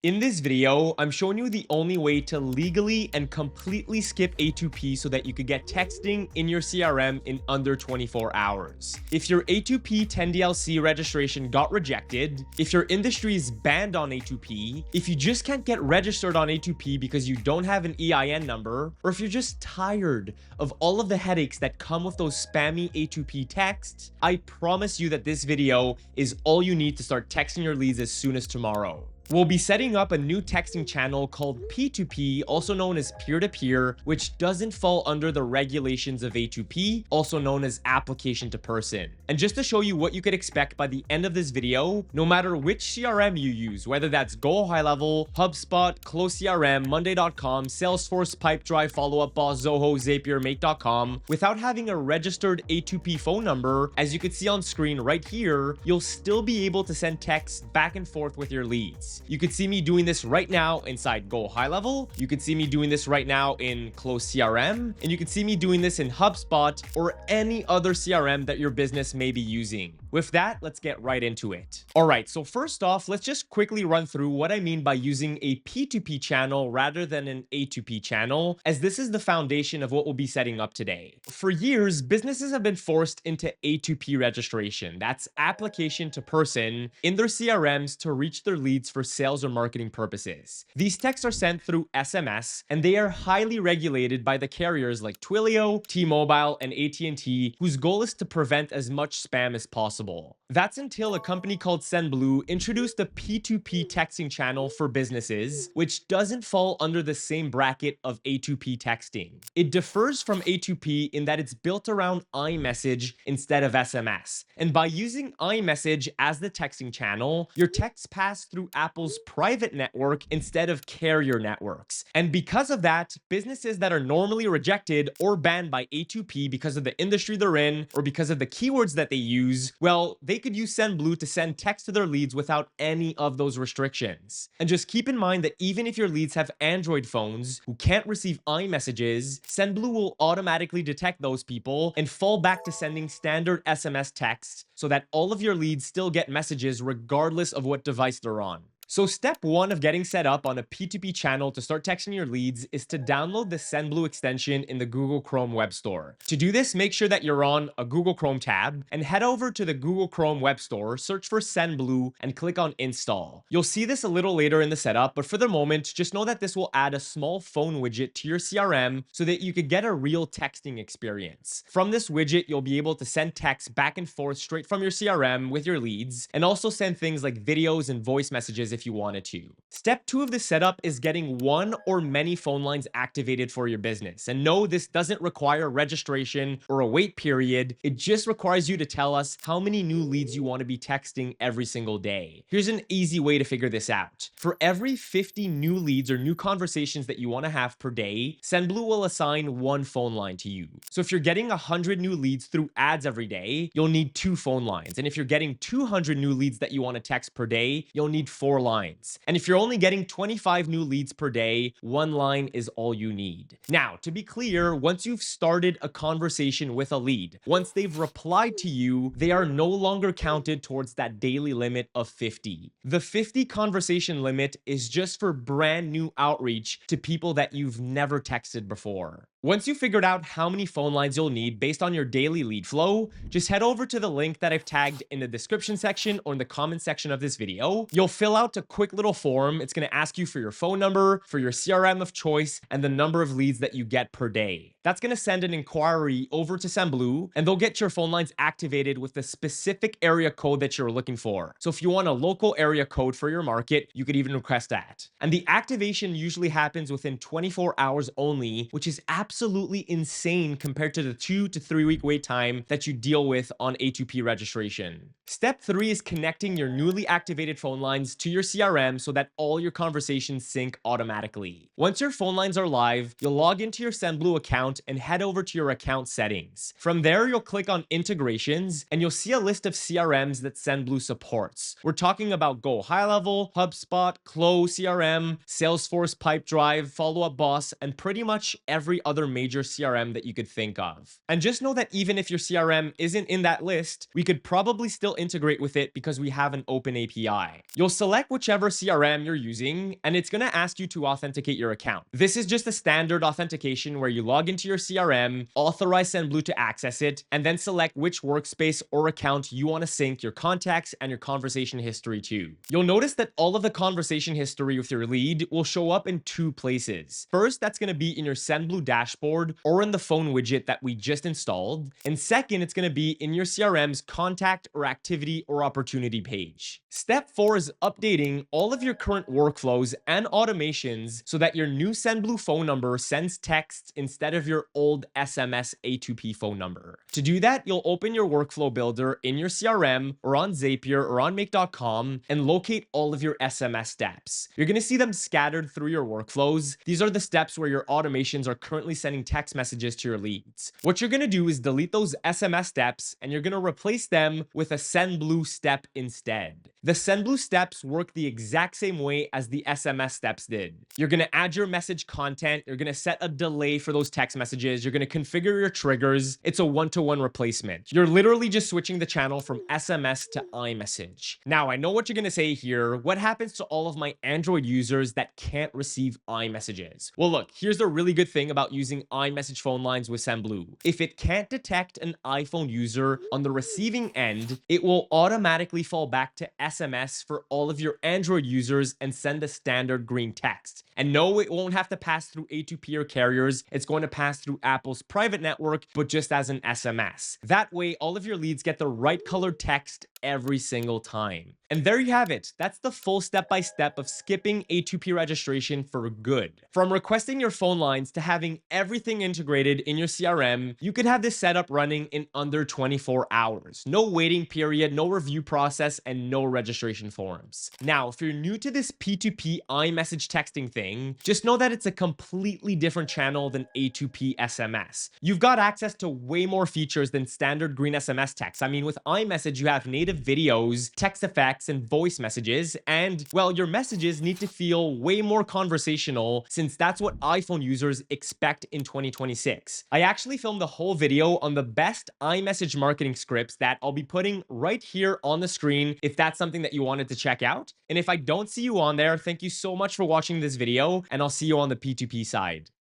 In this video, I'm showing you the only way to legally and completely skip A2P so that you could get texting in your CRM in under 24 hours. If your A2P 10DLC registration got rejected, if your industry is banned on A2P, if you just can't get registered on A2P because you don't have an EIN number, or if you're just tired of all of the headaches that come with those spammy A2P texts, I promise you that this video is all you need to start texting your leads as soon as tomorrow. We'll be setting up a new texting channel called P2P, also known as peer-to-peer, which doesn't fall under the regulations of A2P, also known as application to person. And just to show you what you could expect by the end of this video, no matter which CRM you use, whether that's GoHighLevel, HubSpot, CloseCRM, Monday.com, Salesforce, Pipedrive, Follow Up Boss, Zoho, Zapier, Make.com, without having a registered A2P phone number, as you can see on screen right here, you'll still be able to send texts back and forth with your leads. You could see me doing this right now inside GoHighLevel. You could see me doing this right now in CloseCRM, and you could see me doing this in HubSpot or any other CRM that your business may be using. With that, let's get right into it. All right, so first off, let's just quickly run through what I mean by using a P2P channel rather than an A2P channel, as this is the foundation of what we'll be setting up today. For years, businesses have been forced into A2P registration. That's application to person in their CRMs to reach their leads for sales or marketing purposes. These texts are sent through SMS, and they are highly regulated by the carriers like Twilio, T-Mobile, and AT&T, whose goal is to prevent as much spam as possible. That's until a company called SendBlue introduced a P2P texting channel for businesses, which doesn't fall under the same bracket of A2P texting. It differs from A2P in that it's built around iMessage instead of SMS. And by using iMessage as the texting channel, your texts pass through Apple's private network instead of carrier networks. And because of that, businesses that are normally rejected or banned by A2P because of the industry they're in or because of the keywords that they use, well, they could use SendBlue to send text to their leads without any of those restrictions. And just keep in mind that even if your leads have Android phones who can't receive iMessages, SendBlue will automatically detect those people and fall back to sending standard SMS texts so that all of your leads still get messages regardless of what device they're on. So step one of getting set up on a P2P channel to start texting your leads is to download the SendBlue extension in the Google Chrome web store. To do this, make sure that you're on a Google Chrome tab and head over to the Google Chrome web store, search for SendBlue, and click on install. You'll see this a little later in the setup, but for the moment, just know that this will add a small phone widget to your CRM so that you could get a real texting experience. From this widget, you'll be able to send texts back and forth straight from your CRM with your leads, and also send things like videos and voice messages if you wanted to. Step two of the setup is getting one or many phone lines activated for your business. And no, this doesn't require registration or a wait period. It just requires you to tell us how many new leads you want to be texting every single day. Here's an easy way to figure this out. For every 50 new leads or new conversations that you want to have per day, SendBlue will assign one phone line to you. So if you're getting 100 new leads through ads every day, you'll need 2 phone lines. And if you're getting 200 new leads that you want to text per day, you'll need 4 lines. And if you're only getting 25 new leads per day, 1 line is all you need. Now, to be clear, once you've started a conversation with a lead, once they've replied to you, they are no longer counted towards that daily limit of 50. The 50 conversation limit is just for brand new outreach to people that you've never texted before. Once you've figured out how many phone lines you'll need based on your daily lead flow, just head over to the link that I've tagged in the description section or in the comment section of this video. You'll fill out a quick little form. It's going to ask you for your phone number, for your CRM of choice, and the number of leads that you get per day. That's going to send an inquiry over to SendBlue, and they'll get your phone lines activated with the specific area code that you're looking for. So if you want a local area code for your market, you could even request that. And the activation usually happens within 24 hours only, which is absolutely insane compared to the 2 to 3 week wait time that you deal with on A2P registration. Step 3 is connecting your newly activated phone lines to your CRM so that all your conversations sync automatically. Once your phone lines are live, you'll log into your SendBlue account account and head over to your account settings. From there, you'll click on integrations and you'll see a list of CRMs that SendBlue supports. We're talking about GoHighLevel, HubSpot, CloseCRM, Salesforce, Pipedrive, Follow Up Boss, and pretty much every other major CRM that you could think of. And just know that even if your CRM isn't in that list, we could probably still integrate with it because we have an open API. You'll select whichever CRM you're using, and it's going to ask you to authenticate your account. This is just a standard authentication where you log into your CRM, authorize SendBlue to access it, and then select which workspace or account you want to sync your contacts and your conversation history to. You'll notice that all of the conversation history with your lead will show up in two places. First, that's going to be in your SendBlue dashboard or in the phone widget that we just installed. And second, it's going to be in your CRM's contact or activity or opportunity page. Step 4 is updating all of your current workflows and automations so that your new SendBlue phone number sends texts instead of your old SMS A2P phone number. To do that, you'll open your workflow builder in your CRM or on Zapier or on Make.com and locate all of your SMS steps. You're going to see them scattered through your workflows. These are the steps where your automations are currently sending text messages to your leads. What you're going to do is delete those SMS steps and you're going to replace them with a SendBlue step instead. The SendBlue steps work the exact same way as the SMS steps did. You're going to add your message content. You're going to set a delay for those text messages. You're going to configure your triggers. It's a one-to-one replacement. You're literally just switching the channel from SMS to iMessage. Now, I know what you're going to say here. What happens to all of my Android users that can't receive iMessages? Well, look, here's the really good thing about using iMessage phone lines with SendBlue. If it can't detect an iPhone user on the receiving end, it will automatically fall back to SMS for all of your Android users and send a standard green text. And no, it won't have to pass through A2P or carriers. It's going to pass through Apple's private network, but just as an SMS. That way, all of your leads get the right colored text every single time. And there you have it. That's the full step-by-step of skipping A2P registration for good. From requesting your phone lines to having everything integrated in your CRM, you could have this setup running in under 24 hours. No waiting period, no review process, and no registration forms. Now, if you're new to this P2P iMessage texting thing, just know that it's a completely different channel than A2P SMS. You've got access to way more features than standard green SMS text. I mean, with iMessage, you have native videos, text effects, and voice messages, and well, your messages need to feel way more conversational since that's what iPhone users expect in 2026. I actually filmed the whole video on the best iMessage marketing scripts that I'll be putting right here on the screen if that's something that you wanted to check out. And if I don't see you on there, thank you so much for watching this video, and I'll see you on the P2P side.